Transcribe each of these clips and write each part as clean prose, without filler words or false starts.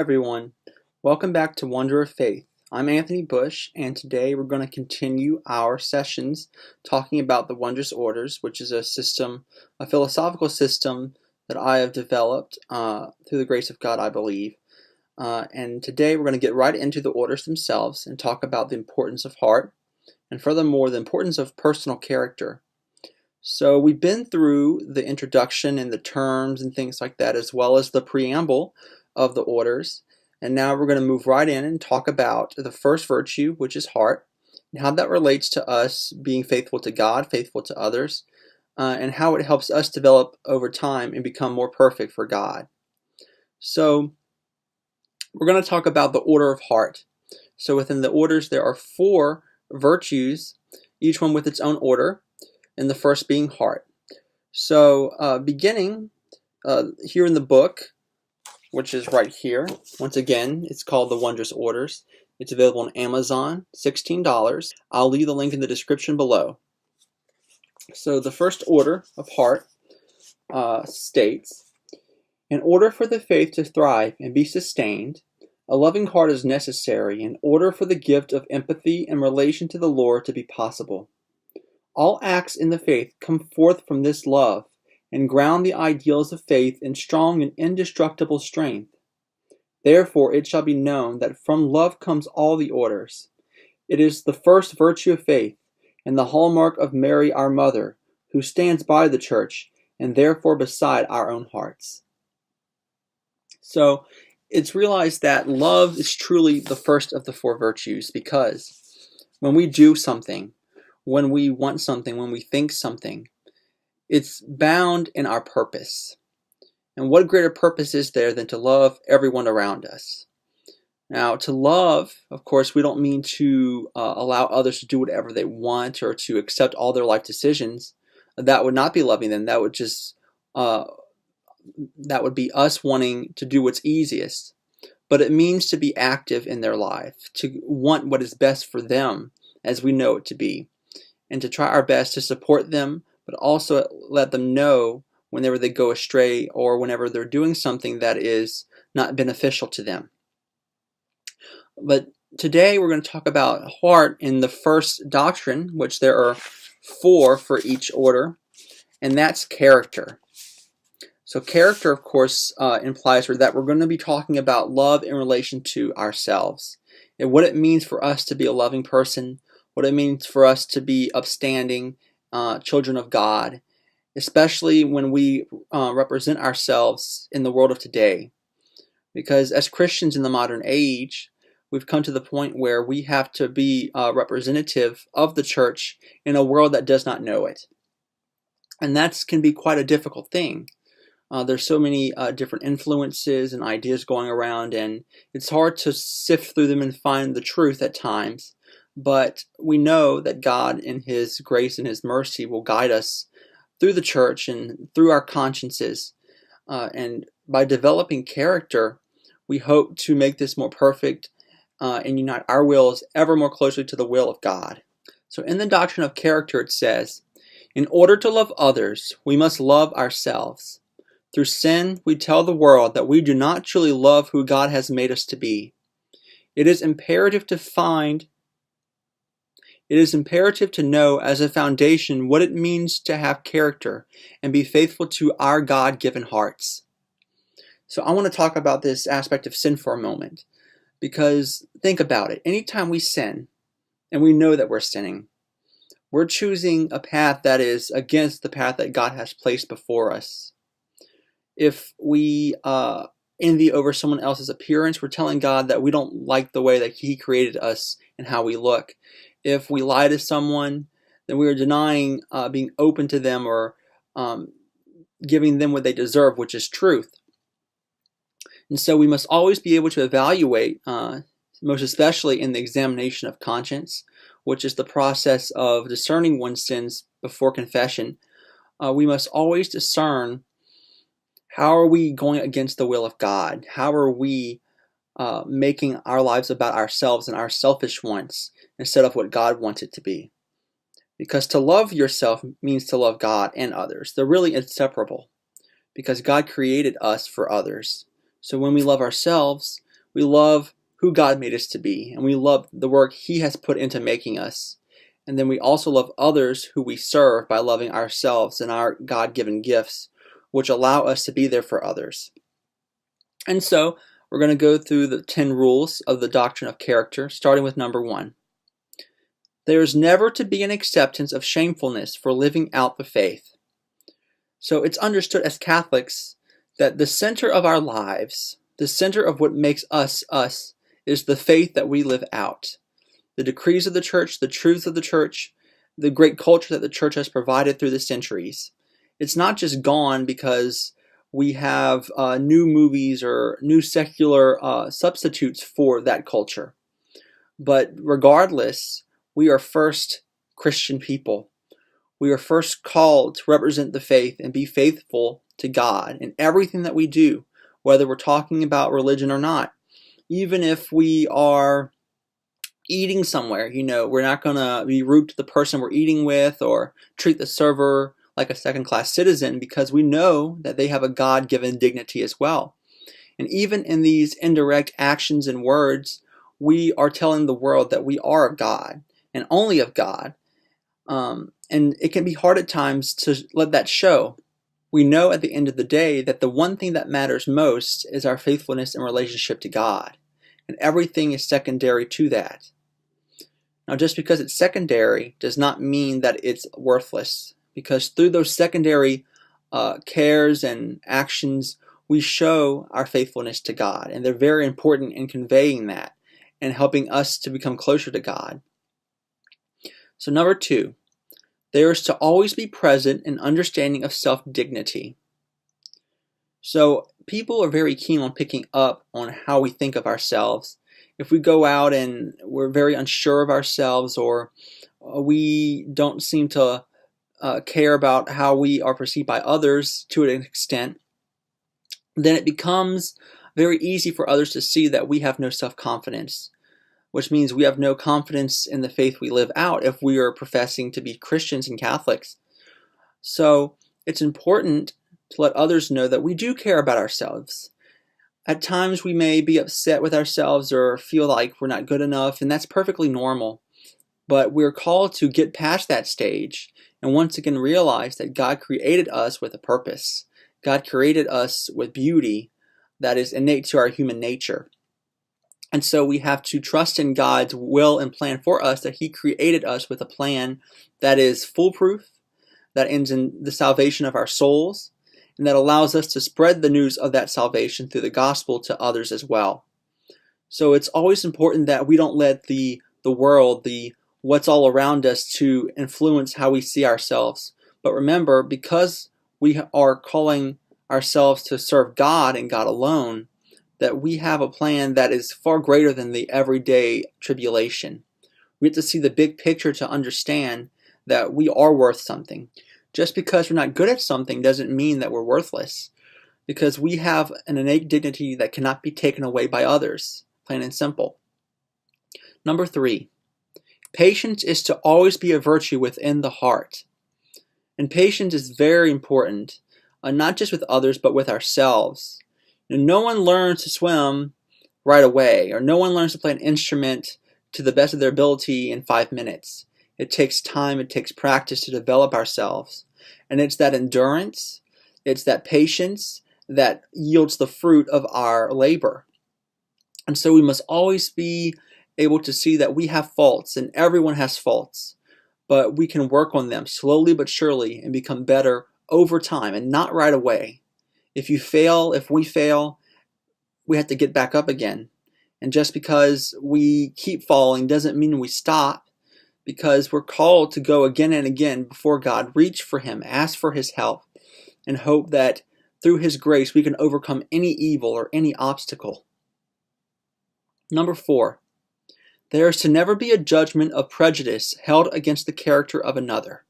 everyone. Welcome back to Wonder of Faith. I'm Anthony Bush, and today we're going to continue our sessions talking about the Wondrous Orders, which is a philosophical system that I have developed through the grace of God, I believe. And today we're going to get right into the orders themselves and talk about the importance of heart, and furthermore, the importance of personal character. So we've been through the introduction and the terms and things like that, as well as the preamble of the orders. And now we're going to move right in and talk about the first virtue, which is heart, and how that relates to us being faithful to God, faithful to others, and how it helps us develop over time and become more perfect for God. So we're going to talk about the order of heart. So within the orders, there are 4 virtues, each one with its own order, and the first being heart. So beginning here in the book, which is right here, once again, it's called The Wondrous Orders. It's available on Amazon, $16. I'll leave the link in the description below. So the first order of heart states, in order for the faith to thrive and be sustained, a loving heart is necessary in order for the gift of empathy and relation to the Lord to be possible. All acts in the faith come forth from this love and ground the ideals of faith in strong and indestructible strength. Therefore it shall be known that from love comes all the orders. It is the first virtue of faith and the hallmark of Mary our Mother, who stands by the Church and therefore beside our own hearts. So it's realized that love is truly the first of the 4 virtues, because when we do something, when we want something, when we think something, it's bound in our purpose. And what greater purpose is there than to love everyone around us? Now, to love, of course, we don't mean to allow others to do whatever they want or to accept all their life decisions. That would not be loving them. That would just that would be us wanting to do what's easiest. But it means to be active in their life, to want what is best for them as we know it to be, and to try our best to support them, but also let them know whenever they go astray or whenever they're doing something that is not beneficial to them. But today we're going to talk about heart in the first doctrine, which there are 4 for each order, and that's character. So character, of course, implies that we're going to be talking about love in relation to ourselves, and what it means for us to be a loving person, what it means for us to be upstanding children of God, especially when we represent ourselves in the world of today. Because as Christians in the modern age, we've come to the point where we have to be representative of the church in a world that does not know it. And that can be quite a difficult thing. There's so many different influences and ideas going around, and it's hard to sift through them and find the truth at times. But we know that God, in His grace and His mercy, will guide us through the church and through our consciences. And by developing character, we hope to make this more perfect and unite our wills ever more closely to the will of God. So in the Doctrine of Character it says, in order to love others, we must love ourselves. Through sin, we tell the world that we do not truly love who God has made us to be. It is imperative to know as a foundation what it means to have character and be faithful to our God-given hearts. So I want to talk about this aspect of sin for a moment, because think about it. Anytime we sin, and we know that we're sinning, we're choosing a path that is against the path that God has placed before us. If we envy over someone else's appearance, we're telling God that we don't like the way that He created us and how we look. If we lie to someone, then we are denying being open to them or giving them what they deserve, which is truth. And so we must always be able to evaluate, most especially in the examination of conscience, which is the process of discerning one's sins before confession. We must always discern, how are we going against the will of God? How are we making our lives about ourselves and our selfish wants instead of what God wants it to be? Because to love yourself means to love God and others. They're really inseparable, because God created us for others. So when we love ourselves, We love who God made us to be, and we love the work He has put into making us. And then we also love others who we serve by loving ourselves and our God-given gifts, which allow us to be there for others. And so, we're going to go through the 10 rules of the Doctrine of Character, starting with number 1. There is never to be an acceptance of shamefulness for living out the faith. So it's understood as Catholics that the center of our lives, the center of what makes us us, is the faith that we live out. The decrees of the church, the truths of the church, the great culture that the church has provided through the centuries. It's not just gone because we have new movies or new secular substitutes for that culture. But regardless, we are first Christian people. We are first called to represent the faith and be faithful to God in everything that we do, whether we're talking about religion or not. Even if we are eating somewhere, we're not going to be rude to the person we're eating with or treat the server like a second-class citizen, because we know that they have a God-given dignity as well. And even in these indirect actions and words, we are telling the world that we are of God and only of God. And it can be hard at times to let that show. We know at the end of the day that the one thing that matters most is our faithfulness and relationship to God. And everything is secondary to that. Now, just because it's secondary does not mean that it's worthless, because through those secondary cares and actions, we show our faithfulness to God. And they're very important in conveying that and helping us to become closer to God. So number 2, there is to always be present an understanding of self-dignity. So people are very keen on picking up on how we think of ourselves. If we go out and we're very unsure of ourselves, or we don't seem to care about how we are perceived by others to an extent, then it becomes very easy for others to see that we have no self-confidence, which means we have no confidence in the faith we live out if we are professing to be Christians and Catholics. So it's important to let others know that we do care about ourselves. At times we may be upset with ourselves or feel like we're not good enough, and that's perfectly normal. But we're called to get past that stage and once again realize that God created us with a purpose. God created us with beauty that is innate to our human nature. And so we have to trust in God's will and plan for us, that He created us with a plan that is foolproof, that ends in the salvation of our souls, and that allows us to spread the news of that salvation through the gospel to others as well. So it's always important that we don't let the world, what's all around us, to influence how we see ourselves. But remember, because we are calling ourselves to serve God and God alone, that we have a plan that is far greater than the everyday tribulation. We have to see the big picture to understand that we are worth something. Just because we're not good at something doesn't mean that we're worthless, because we have an innate dignity that cannot be taken away by others, plain and simple. Number 3, patience is to always be a virtue within the heart. And patience is very important, not just with others, but with ourselves. No one learns to swim right away, or no one learns to play an instrument to the best of their ability in 5 minutes. It takes time, it takes practice to develop ourselves. And it's that endurance, it's that patience that yields the fruit of our labor. And so we must always be able to see that we have faults, and everyone has faults, but we can work on them slowly but surely and become better over time, and not right away. If we fail, we have to get back up again. And just because we keep falling doesn't mean we stop, because we're called to go again and again before God, reach for Him, ask for His help, and hope that through His grace we can overcome any evil or any obstacle. Number 4, there is to never be a judgment of prejudice held against the character of another.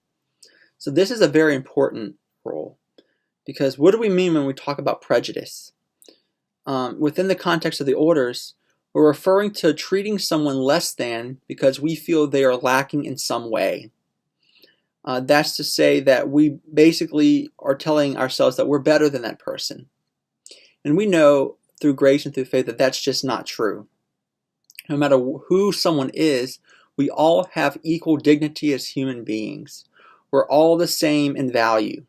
So this is a very important rule, because what do we mean when we talk about prejudice? Within the context of the orders, we're referring to treating someone less than because we feel they are lacking in some way. That's to say that we basically are telling ourselves that we're better than that person. And we know through grace and through faith that that's just not true. No matter who someone is, we all have equal dignity as human beings. We're all the same in value.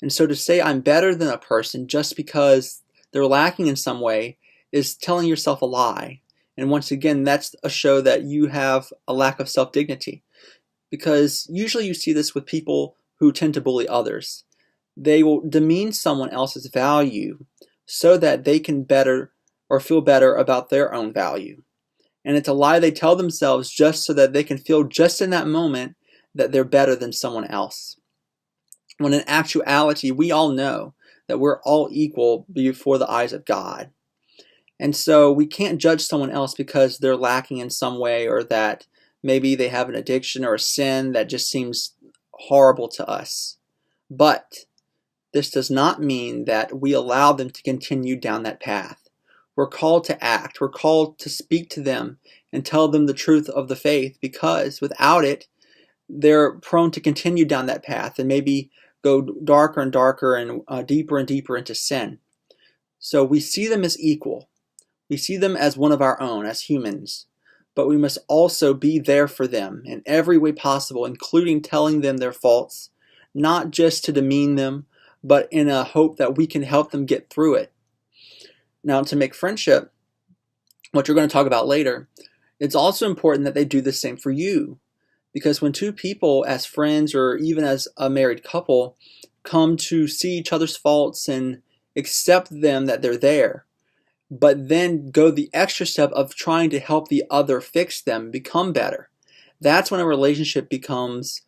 And so to say I'm better than a person just because they're lacking in some way is telling yourself a lie. And once again, that's a show that you have a lack of self-dignity. Because usually you see this with people who tend to bully others. They will demean someone else's value so that they can better or feel better about their own value. And it's a lie they tell themselves just so that they can feel just in that moment that they're better than someone else. When in actuality, we all know that we're all equal before the eyes of God. And so we can't judge someone else because they're lacking in some way, or that maybe they have an addiction or a sin that just seems horrible to us. But this does not mean that we allow them to continue down that path. We're called to act. We're called to speak to them and tell them the truth of the faith, because without it, they're prone to continue down that path and maybe go darker and darker and deeper into sin. So we see them as equal. We see them as one of our own, as humans. But we must also be there for them in every way possible, including telling them their faults, not just to demean them, but in a hope that we can help them get through it. Now, to make friendship, which we're going to talk about later, it's also important that they do the same for you. Because when two people, as friends or even as a married couple, come to see each other's faults and accept them that they're there, but then go the extra step of trying to help the other fix them, become better, that's when a relationship becomes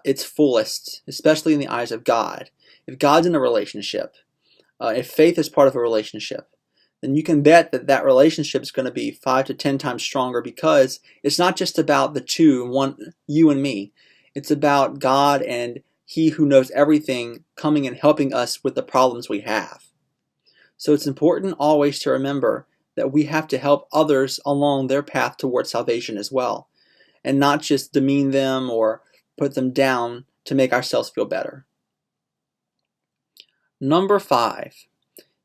its fullest, especially in the eyes of God. If God's in a relationship, if faith is part of a relationship, then you can bet that that relationship is going to be 5 to 10 times stronger, because it's not just about the two, one, you and me. It's about God and He who knows everything coming and helping us with the problems we have. So it's important always to remember that we have to help others along their path towards salvation as well, and not just demean them or put them down to make ourselves feel better. Number 5.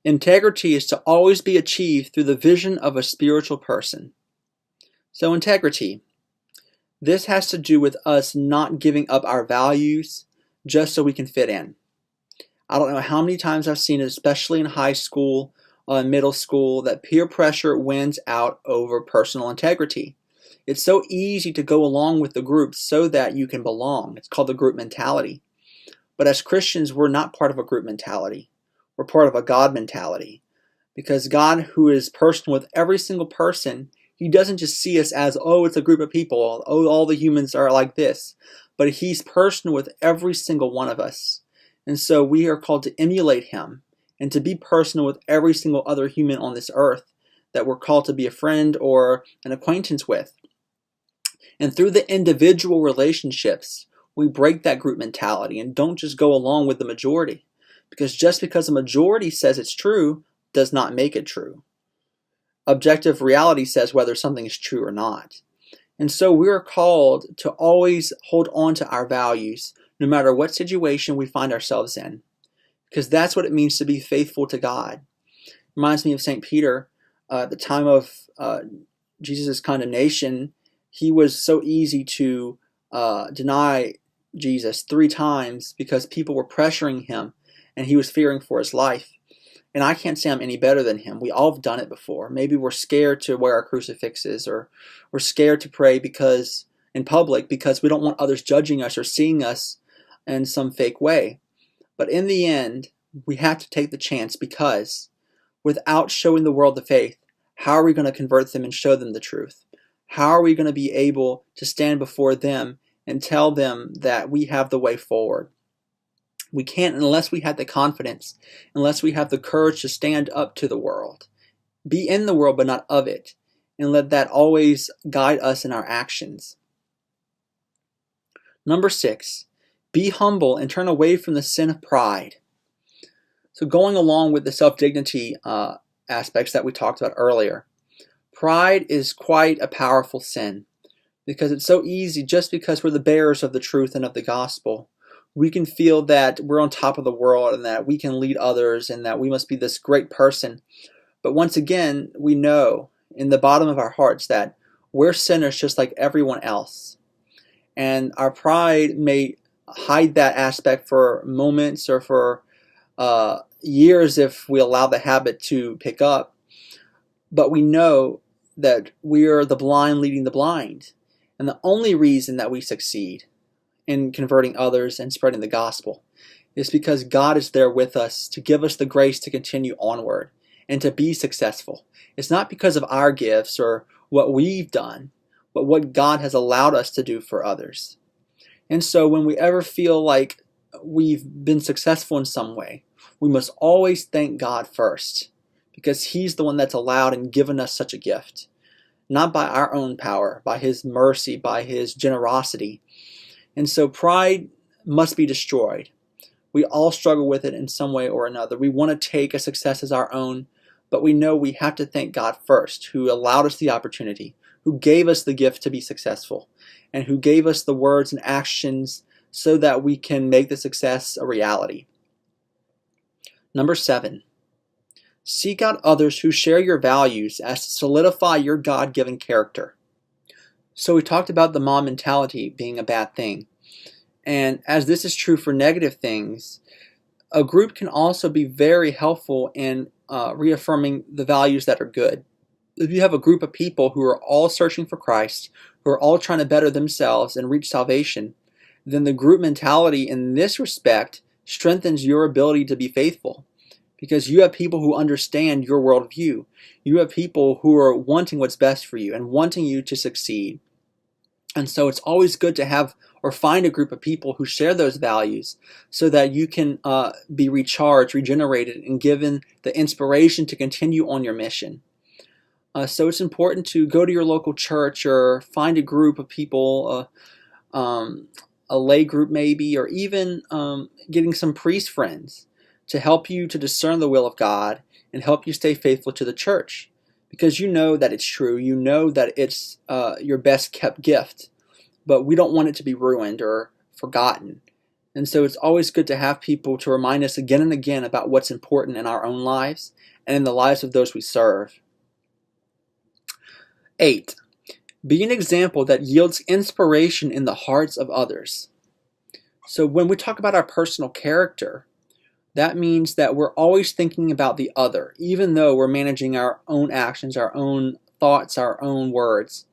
Integrity is to always be achieved through the vision of a spiritual person. So integrity. This has to do with us not giving up our values just so we can fit in. I don't know how many times I've seen it, especially in high school and middle school, that peer pressure wins out over personal integrity. It's so easy to go along with the group so that you can belong. It's called the group mentality. But as Christians, we're not part of a group mentality. We're part of a God mentality. Because God, who is personal with every single person, He doesn't just see us as, oh, it's a group of people, oh, all the humans are like this. But He's personal with every single one of us. And so we are called to emulate Him and to be personal with every single other human on this earth that we're called to be a friend or an acquaintance with. And through the individual relationships, we break that group mentality and don't just go along with the majority. Because just because a majority says it's true does not make it true. Objective reality says whether something is true or not. And so we are called to always hold on to our values, no matter what situation we find ourselves in. Because that's what it means to be faithful to God. Reminds me of St. Peter. At the time of Jesus' condemnation, he was so easy to deny Jesus 3 times because people were pressuring him and he was fearing for his life. And I can't say I'm any better than him. We all have done it before. Maybe we're scared to wear our crucifixes, or we're scared to pray because in public because we don't want others judging us or seeing us in some fake way. But in the end, we have to take the chance, because without showing the world the faith, how are we going to convert them and show them the truth? How are we going to be able to stand before them and tell them that we have the way forward? We can't unless we have the confidence, unless we have the courage to stand up to the world. Be in the world but not of it, and let that always guide us in our actions. Number 6, be humble and turn away from the sin of pride. So going along with the self-dignity aspects that we talked about earlier, pride is quite a powerful sin, because it's so easy, just because we're the bearers of the truth and of the gospel, we can feel that we're on top of the world and that we can lead others and that we must be this great person. But once again, we know in the bottom of our hearts that we're sinners just like everyone else. And our pride may hide that aspect for moments or for years if we allow the habit to pick up. But we know that we are the blind leading the blind. And the only reason that we succeed in converting others and spreading the gospel is because God is there with us to give us the grace to continue onward and to be successful. It's not because of our gifts or what we've done, but what God has allowed us to do for others. And so when we ever feel like we've been successful in some way, we must always thank God first, because He's the one that's allowed and given us such a gift. Not by our own power, by His mercy, by His generosity. And so pride must be destroyed. We all struggle with it in some way or another. We want to take a success as our own, but we know we have to thank God first, who allowed us the opportunity, who gave us the gift to be successful, and who gave us the words and actions so that we can make the success a reality. Number 7, seek out others who share your values as to solidify your God-given character. So we talked about the mob mentality being a bad thing. And as this is true for negative things, a group can also be very helpful in reaffirming the values that are good. If you have a group of people who are all searching for Christ, who are all trying to better themselves and reach salvation, then the group mentality in this respect strengthens your ability to be faithful. Because you have people who understand your worldview. You have people who are wanting what's best for you and wanting you to succeed. And so it's always good to have or find a group of people who share those values so that you can be recharged, regenerated, and given the inspiration to continue on your mission. So it's important to go to your local church or find a group of people, a lay group maybe, or even getting some priest friends to help you to discern the will of God and help you stay faithful to the church. Because you know that it's true, you know that it's your best kept gift, but we don't want it to be ruined or forgotten. And so it's always good to have people to remind us again and again about what's important in our own lives and in the lives of those we serve. 8, be an example that yields inspiration in the hearts of others. So when we talk about our personal character, that means that we're always thinking about the other, even though we're managing our own actions, our own thoughts, our own words.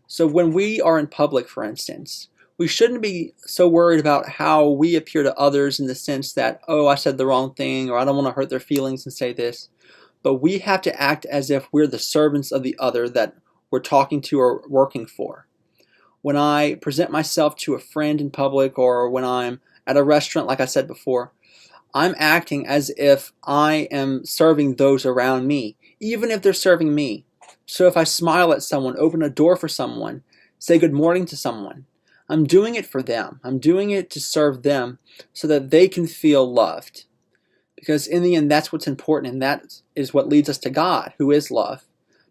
So when we are in public, for instance, we shouldn't be so worried about how we appear to others in the sense that, oh, I said the wrong thing, or I don't want to hurt their feelings and say this. But we have to act as if we're the servants of the other that we're talking to or working for. When I present myself to a friend in public, or when I'm at a restaurant, like I said before, I'm acting as if I am serving those around me, even if they're serving me. So if I smile at someone, open a door for someone, say good morning to someone, I'm doing it for them. I'm doing it to serve them so that they can feel loved. Because in the end, that's what's important, and that is what leads us to God, who is love.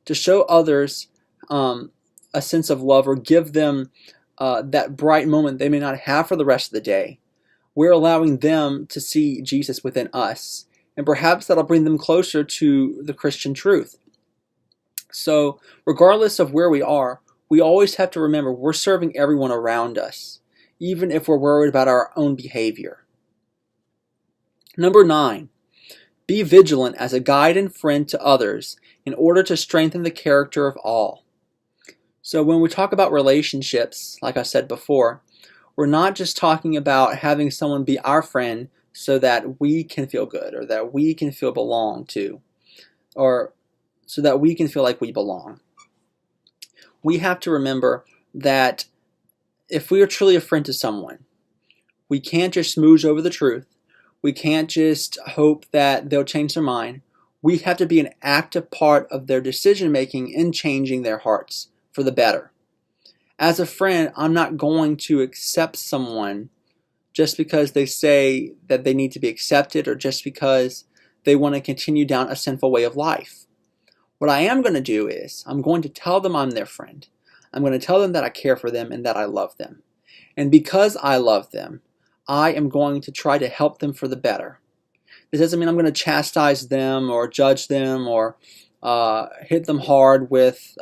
To show others a sense of love or give them that bright moment they may not have for the rest of the day. We're allowing them to see Jesus within us, and perhaps that'll bring them closer to the Christian truth. So regardless of where we are, we always have to remember we're serving everyone around us, even if we're worried about our own behavior. Number 9, be vigilant as a guide and friend to others in order to strengthen the character of all. So when we talk about relationships, like I said before, we're not just talking about having someone be our friend so that we can feel good or that we can feel belong to, or so that we can feel like we belong. We have to remember that if we are truly a friend to someone, we can't just smooze over the truth. We can't just hope that they'll change their mind. We have to be an active part of their decision making in changing their hearts for the better. As a friend, I'm not going to accept someone just because they say that they need to be accepted or just because they want to continue down a sinful way of life. What I am going to do is I'm going to tell them I'm their friend. I'm going to tell them that I care for them and that I love them. And because I love them, I am going to try to help them for the better. It doesn't mean I'm going to chastise them or judge them or hit them hard with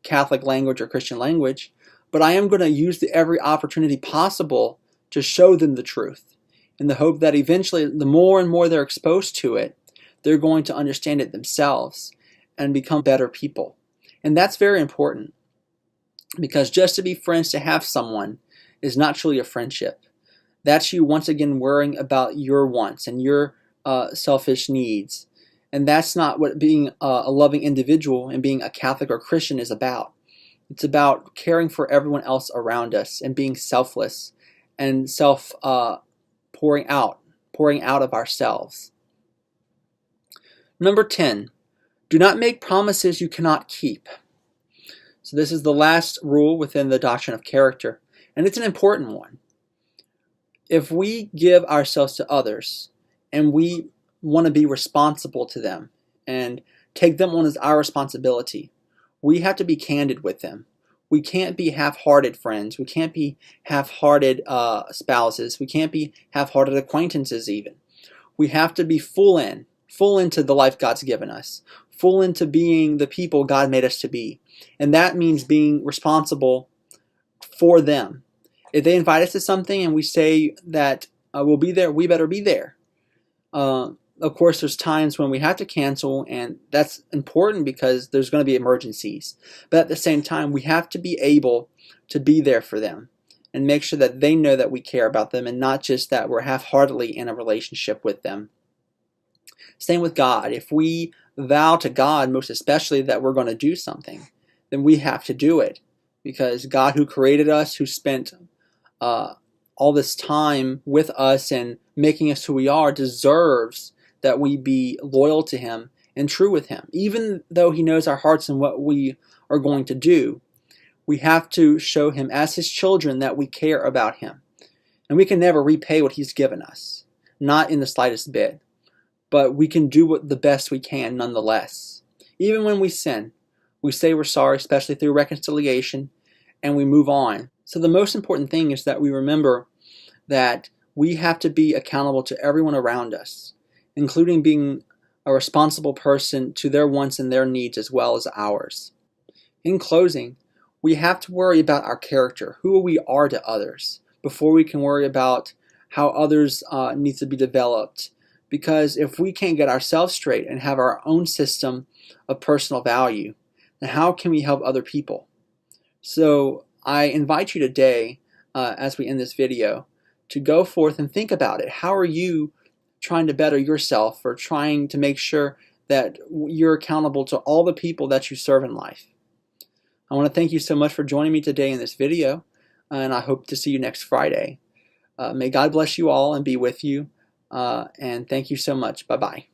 Catholic language or Christian language, but I am going to use every opportunity possible to show them the truth, in the hope that eventually, the more and more they're exposed to it, they're going to understand it themselves and become better people. And that's very important, because just to be friends, to have someone, is not truly a friendship. That's you once again worrying about your wants and your selfish needs. And that's not what being a loving individual and being a Catholic or Christian is about. It's about caring for everyone else around us and being selfless and pouring out of ourselves. Number 10, do not make promises you cannot keep. So this is the last rule within the Doctrine of Character, and it's an important one. If we give ourselves to others and we want to be responsible to them and take them on as our responsibility, we have to be candid with them. We can't be half-hearted friends. We can't be half-hearted spouses. We can't be half-hearted acquaintances even. We have to be full into the life God's given us, full into being the people God made us to be. And that means being responsible for them. If they invite us to something and we say that we'll be there, we better be there. Of course, there's times when we have to cancel, and that's important because there's going to be emergencies. But at the same time, we have to be able to be there for them and make sure that they know that we care about them and not just that we're half-heartedly in a relationship with them. Same with God. If we vow to God, most especially, that we're going to do something, then we have to do it, because God, who created us, who spent all this time with us and making us who we are, deserves that we be loyal to Him and true with Him. Even though He knows our hearts and what we are going to do, we have to show Him as His children that we care about Him. And we can never repay what He's given us, not in the slightest bit. But we can do the best we can nonetheless. Even when we sin, we say we're sorry, especially through reconciliation, and we move on. So the most important thing is that we remember that we have to be accountable to everyone around us, including being a responsible person to their wants and their needs as well as ours. In closing, we have to worry about our character, who we are to others, before we can worry about how others need to be developed. Because if we can't get ourselves straight and have our own system of personal value, then how can we help other people? So I invite you today, as we end this video, to go forth and think about it. How are you trying to better yourself, or trying to make sure that you're accountable to all the people that you serve in life? I want to thank you so much for joining me today in this video, and I hope to see you next Friday. May God bless you all and be with you, and thank you so much. Bye-bye.